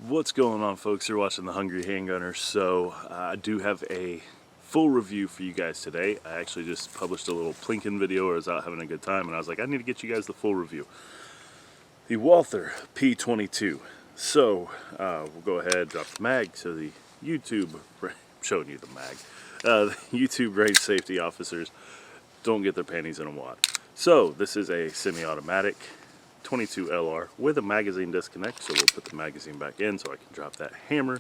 What's going on, folks? You're watching The Hungry Handgunner. So I do have a full review for you guys today. I actually just published a little plinking video where I was out having a good time, and I was like, I need to get you guys the full review. The Walther P-22. So we'll go ahead, drop the mag so the YouTube, I'm showing you the mag, the YouTube range safety officers don't get their panties in a wad. So this is a semi-automatic 22 LR with a magazine disconnect, so we'll put the magazine back in so I can drop that hammer.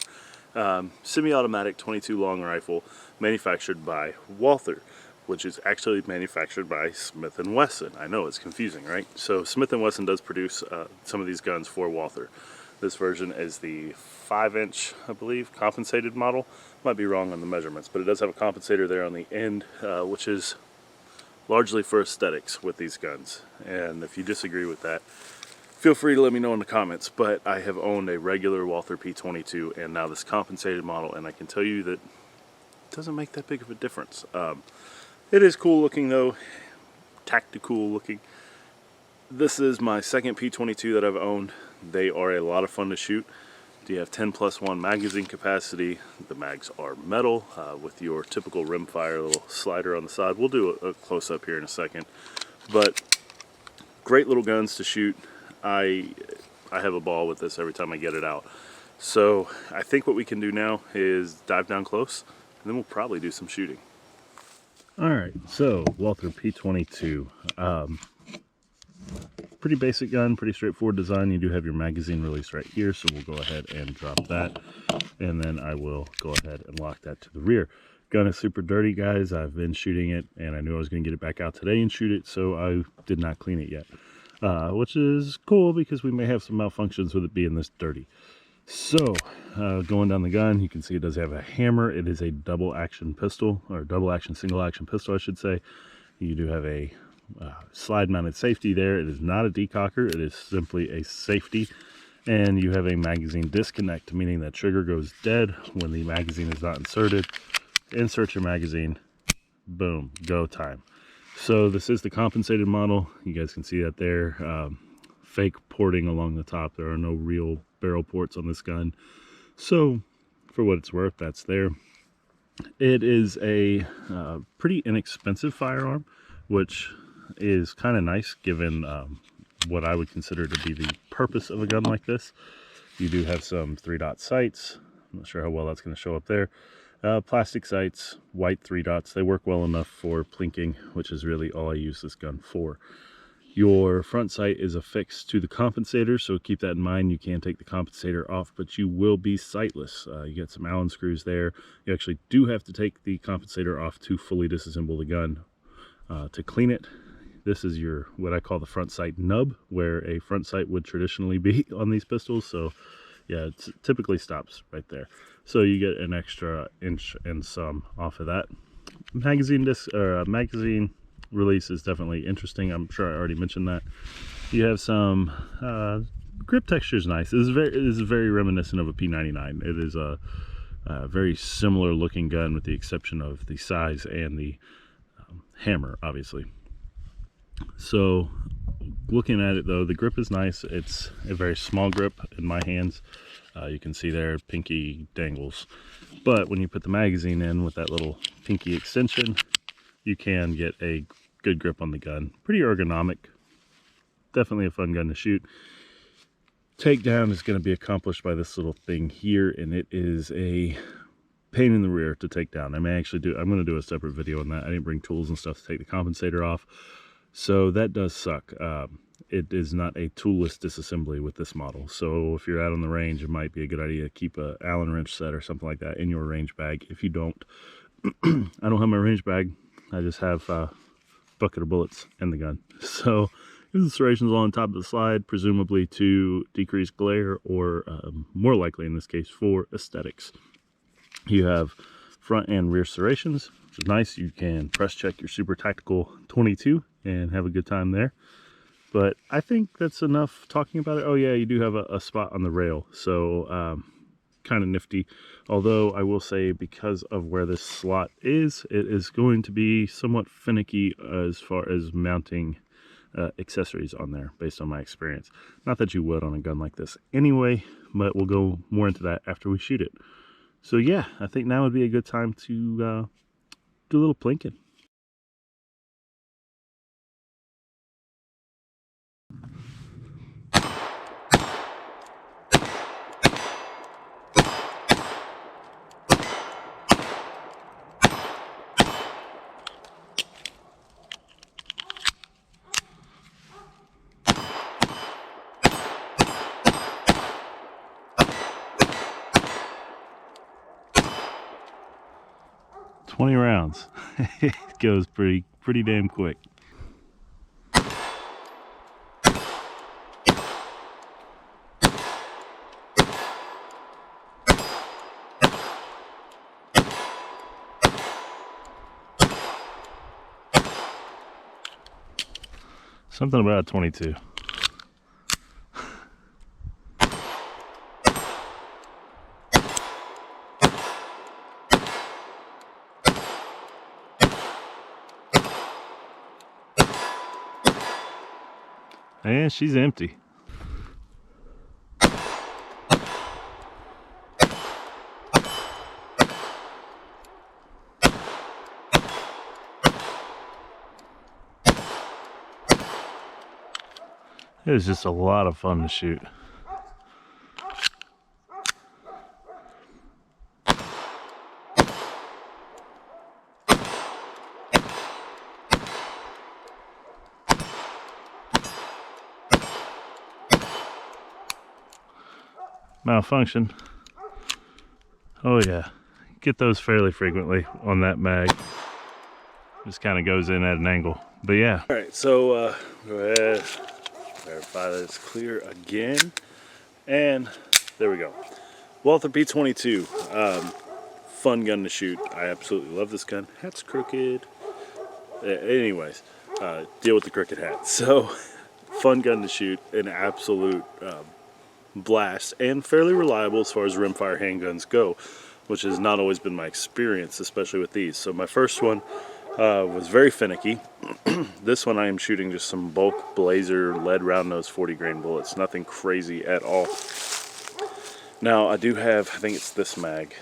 Semi-automatic 22 long rifle manufactured by Walther, which is actually manufactured by Smith & Wesson. I know it's confusing, right? So Smith & Wesson does produce some of these guns for Walther. This version is the 5-inch, I believe, compensated model. Might be wrong on the measurements, but it does have a compensator there on the end, which is largely for aesthetics with these guns. And if you disagree with that, feel free to let me know in the comments. But I have owned a regular Walther P-22 and now this compensated model, and I can tell you that it doesn't make that big of a difference. It is cool looking though, tactical looking. This is my second P-22 that I've owned. They are a lot of fun to shoot. You have 10+1 magazine capacity. The mags are metal with your typical rimfire little slider on the side. We'll do a close-up here in a second. But great little guns to shoot. I have a ball with this every time I get it out. So I think what we can do now is dive down close, and then we'll probably do some shooting. Alright, so Walther P-22. Pretty basic gun, pretty straightforward design. You do have your magazine release right here, so we'll go ahead and drop that, and then I will go ahead and lock that to the rear. Gun is super dirty, guys. I've been shooting it, and I knew I was going to get it back out today and shoot it, so I did not clean it yet, which is cool because we may have some malfunctions with it being this dirty. So going down the gun, you can see it does have a hammer. It is a double action pistol, or double action single action pistol, I should say. You do have a slide mounted safety there. It is not a decocker, it is simply a safety. And you have a magazine disconnect, meaning that trigger goes dead when the magazine is not inserted. Insert your magazine, boom, go time. So this is the compensated model. You guys can see that there. Fake porting along the top. There are no real barrel ports on this gun, so for what it's worth, that's there. It is a pretty inexpensive firearm, which is kind of nice given what I would consider to be the purpose of a gun like this. You do have some 3-dot sights. I'm not sure how well that's going to show up there. Plastic sights, white 3-dots. They work well enough for plinking, which is really all I use this gun for. Your front sight is affixed to the compensator, so keep that in mind. You can take the compensator off, but you will be sightless. You get some Allen screws there. You actually do have to take the compensator off to fully disassemble the gun. To clean it, this is your, what I call the front sight nub, where a front sight would traditionally be on these pistols. So yeah, it typically stops right there. So you get an extra inch and some off of that. Magazine release is definitely interesting. I'm sure I already mentioned that. You have some grip texture is nice. This is very reminiscent of a P99. It is a very similar looking gun with the exception of the size and the hammer, obviously. So looking at it though, the grip is nice. It's a very small grip in my hands. You can see there, pinky dangles. But when you put the magazine in with that little pinky extension, you can get a good grip on the gun. Pretty ergonomic. Definitely a fun gun to shoot. Takedown is going to be accomplished by this little thing here, and it is a pain in the rear to take down. I'm going to do a separate video on that. I didn't bring tools and stuff to take the compensator off, so that does suck. It is not a toolless disassembly with this model, so if you're out on the range, it might be a good idea to keep a Allen wrench set or something like that in your range bag. If you don't, I don't have my range bag. I just have a bucket of bullets and the gun. So the serrations on top of the slide, presumably to decrease glare, or more likely in this case for aesthetics. You have front and rear serrations, which is nice. You can press check your super tactical 22 and have a good time there. But I think that's enough talking about it. Oh yeah, you do have a spot on the rail, so kind of nifty. Although I will say, because of where this slot is, it is going to be somewhat finicky as far as mounting accessories on there, based on my experience. Not that you would on a gun like this anyway, but we'll go more into that after we shoot it. So yeah, I think now would be a good time to do a little plinking. "20 rounds." It goes pretty damn quick. Something about 22. And she's empty. It was just a lot of fun to shoot. Malfunction. Oh yeah, get those fairly frequently on that mag. Just kind of goes in at an angle, but yeah. All right, so go ahead, verify that it's clear again, and there we go. Walther P-22, fun gun to shoot. I absolutely love this gun. Hat's crooked. Anyways, deal with the crooked hat. So, fun gun to shoot, an absolute blast, and fairly reliable as far as rimfire handguns go, which has not always been my experience, especially with these. So my first one was very finicky. This one I am shooting just some bulk Blazer lead round nose 40 grain bullets, nothing crazy at all. Now I do have, I think it's this mag.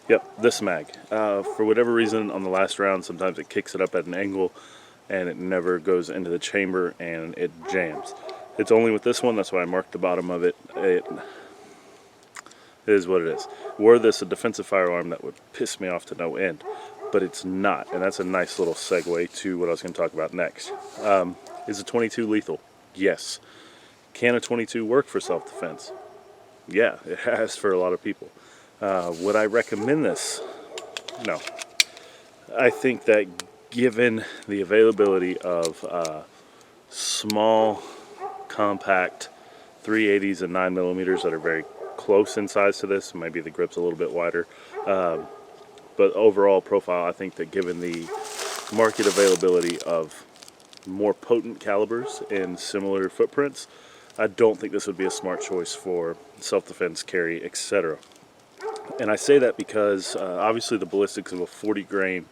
Yep, this mag. For whatever reason on the last round, sometimes it kicks it up at an angle and it never goes into the chamber and it jams. It's only with this one, that's why I marked the bottom of it. It is what it is. Were this a defensive firearm, that would piss me off to no end, but it's not, and that's a nice little segue to what I was going to talk about next. Is a 22 lethal? Yes. Can a 22 work for self-defense? Yeah, it has for a lot of people. Would I recommend this? No. I think that given the availability of small, compact 380s and 9mm that are very close in size to this, maybe the grip's a little bit wider, but overall profile, I think that given the market availability of more potent calibers and similar footprints, I don't think this would be a smart choice for self-defense, carry, etc. And I say that because obviously the ballistics of a 40 grain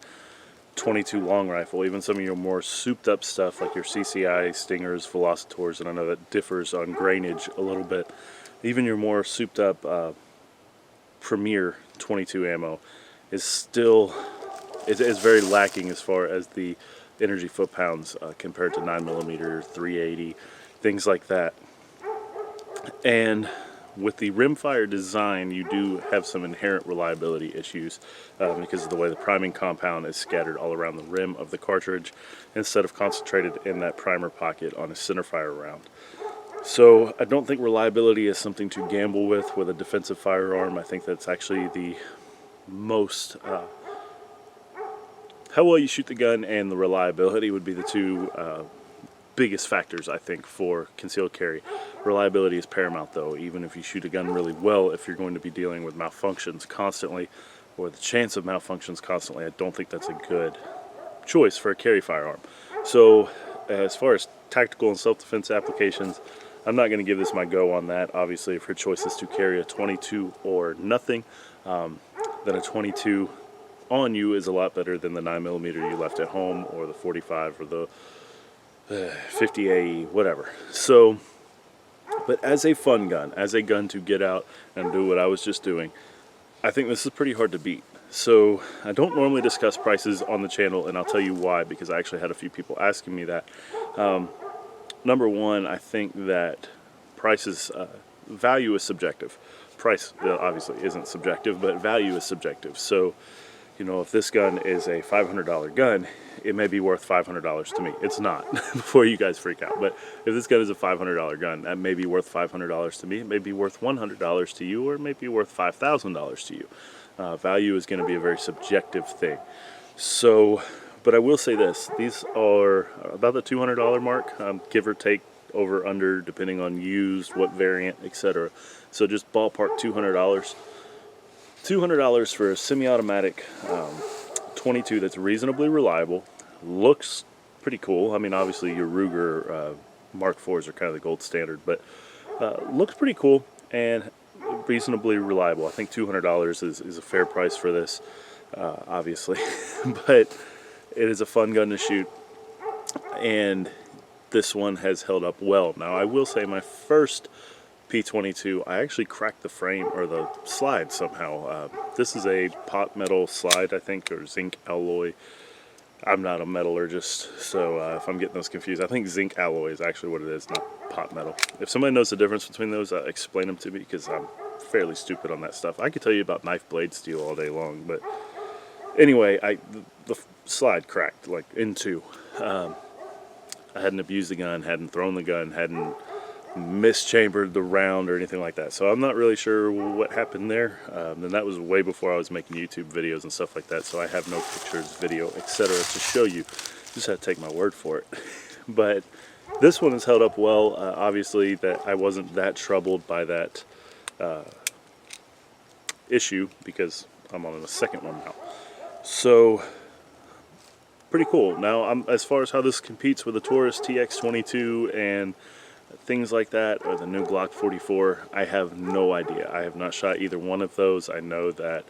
22 long rifle, even some of your more souped up stuff like your CCI, Stingers, Velocitors, and I know that differs on grainage a little bit, even your more souped up Premier 22 ammo is still, is very lacking as far as the energy foot-pounds compared to 9mm, 380, things like that. And with the rimfire design, you do have some inherent reliability issues because of the way the priming compound is scattered all around the rim of the cartridge instead of concentrated in that primer pocket on a centerfire round. So I don't think reliability is something to gamble with a defensive firearm. I think that's actually the most, how well you shoot the gun and the reliability would be the two biggest factors, I think, for concealed carry. Reliability is paramount, though. Even if you shoot a gun really well, if you're going to be dealing with malfunctions constantly, or the chance of malfunctions constantly, I don't think that's a good choice for a carry firearm. So, as far as tactical and self-defense applications, I'm not going to give this my go on that. Obviously, if your choice is to carry a 22 or nothing, then a 22 on you is a lot better than the 9mm you left at home, or the 45, or the 50A, whatever. So But as a fun gun, as a gun to get out and do what I was just doing, I think this is pretty hard to beat. So I don't normally discuss prices on the channel, and I'll tell you why, because I actually had a few people asking me that. Number one, I think that prices, value is subjective. Price obviously isn't subjective, but value is subjective. So, you know, if this gun is a $500 gun, it may be worth $500 to me. It's not, before you guys freak out. But if this gun is a $500 gun, that may be worth $500 to me. It may be worth $100 to you, or it may be worth $5,000 to you. Value is going to be a very subjective thing. So, but I will say this, these are about the $200 mark, give or take, over, under, depending on used, what variant, etc. So just ballpark $200. $200 for a semi-automatic 22 that's reasonably reliable, looks pretty cool. I mean, obviously your Ruger Mark IVs are kind of the gold standard, but looks pretty cool and reasonably reliable. I think $200 is a fair price for this, obviously, but it is a fun gun to shoot, and this one has held up well. Now, I will say my first P-22, I actually cracked the frame, or the slide somehow. This is a pot metal slide, I think, or zinc alloy. I'm not a metallurgist, so if I'm getting those confused, I think zinc alloy is actually what it is, not pot metal. If somebody knows the difference between those, explain them to me, because I'm fairly stupid on that stuff. I could tell you about knife blade steel all day long, but anyway, the slide cracked, like, in two. I hadn't abused the gun, hadn't thrown the gun, hadn't mischambered the round or anything like that. So I'm not really sure what happened there. And that was way before I was making YouTube videos and stuff like that. So I have no pictures, video, etc. to show you. Just have to take my word for it. But this one has held up well. Obviously, that I wasn't that troubled by that issue, because I'm on a second one now. So pretty cool. Now, as far as how this competes with the Taurus TX22 and things like that, or the new Glock 44, I have no idea. I have not shot either one of those. I know that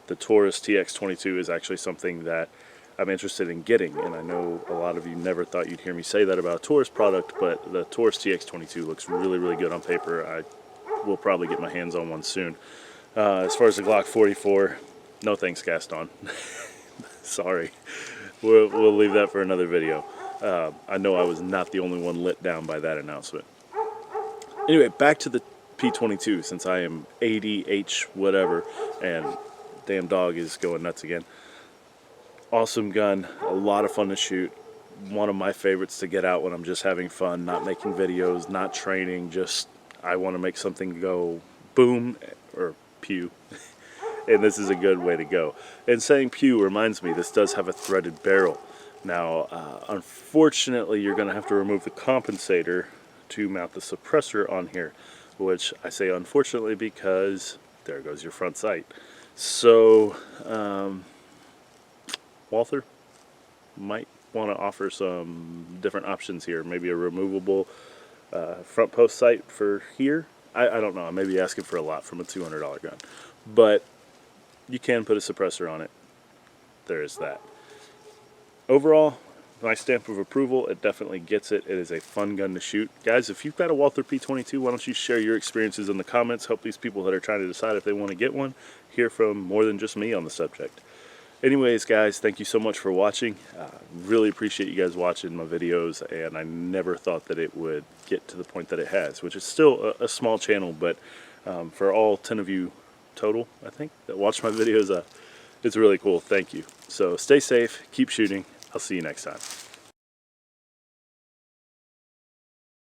the Taurus TX22 is actually something that I'm interested in getting, and I know a lot of you never thought you'd hear me say that about a Taurus product, but the Taurus TX22 looks really, really good on paper. I will probably get my hands on one soon. As far as the Glock 44, no thanks, Gaston. Sorry. We'll leave that for another video. I know I was not the only one let down by that announcement. Anyway, back to the P-22, since I am 80H whatever, and damn dog is going nuts again. Awesome gun, a lot of fun to shoot. One of my favorites to get out when I'm just having fun, not making videos, not training, just I want to make something go boom, or pew. And this is a good way to go. And saying pew reminds me, this does have a threaded barrel. Now, unfortunately, you're going to have to remove the compensator to mount the suppressor on here, which I say unfortunately because there goes your front sight. So, Walther might want to offer some different options here. Maybe a removable front post sight for here. I don't know. I may be asking for a lot from a $200 gun. But you can put a suppressor on it. There is that. Overall, my stamp of approval. It definitely gets it. It is a fun gun to shoot. Guys, if you've got a Walther P-22, why don't you share your experiences in the comments. Help these people that are trying to decide if they want to get one hear from more than just me on the subject. Anyways, guys, thank you so much for watching. Really appreciate you guys watching my videos, and I never thought that it would get to the point that it has, which is still a small channel, but for all 10 of you total, I think, that watch my videos, it's really cool. Thank you. So stay safe, keep shooting. I'll see you next time.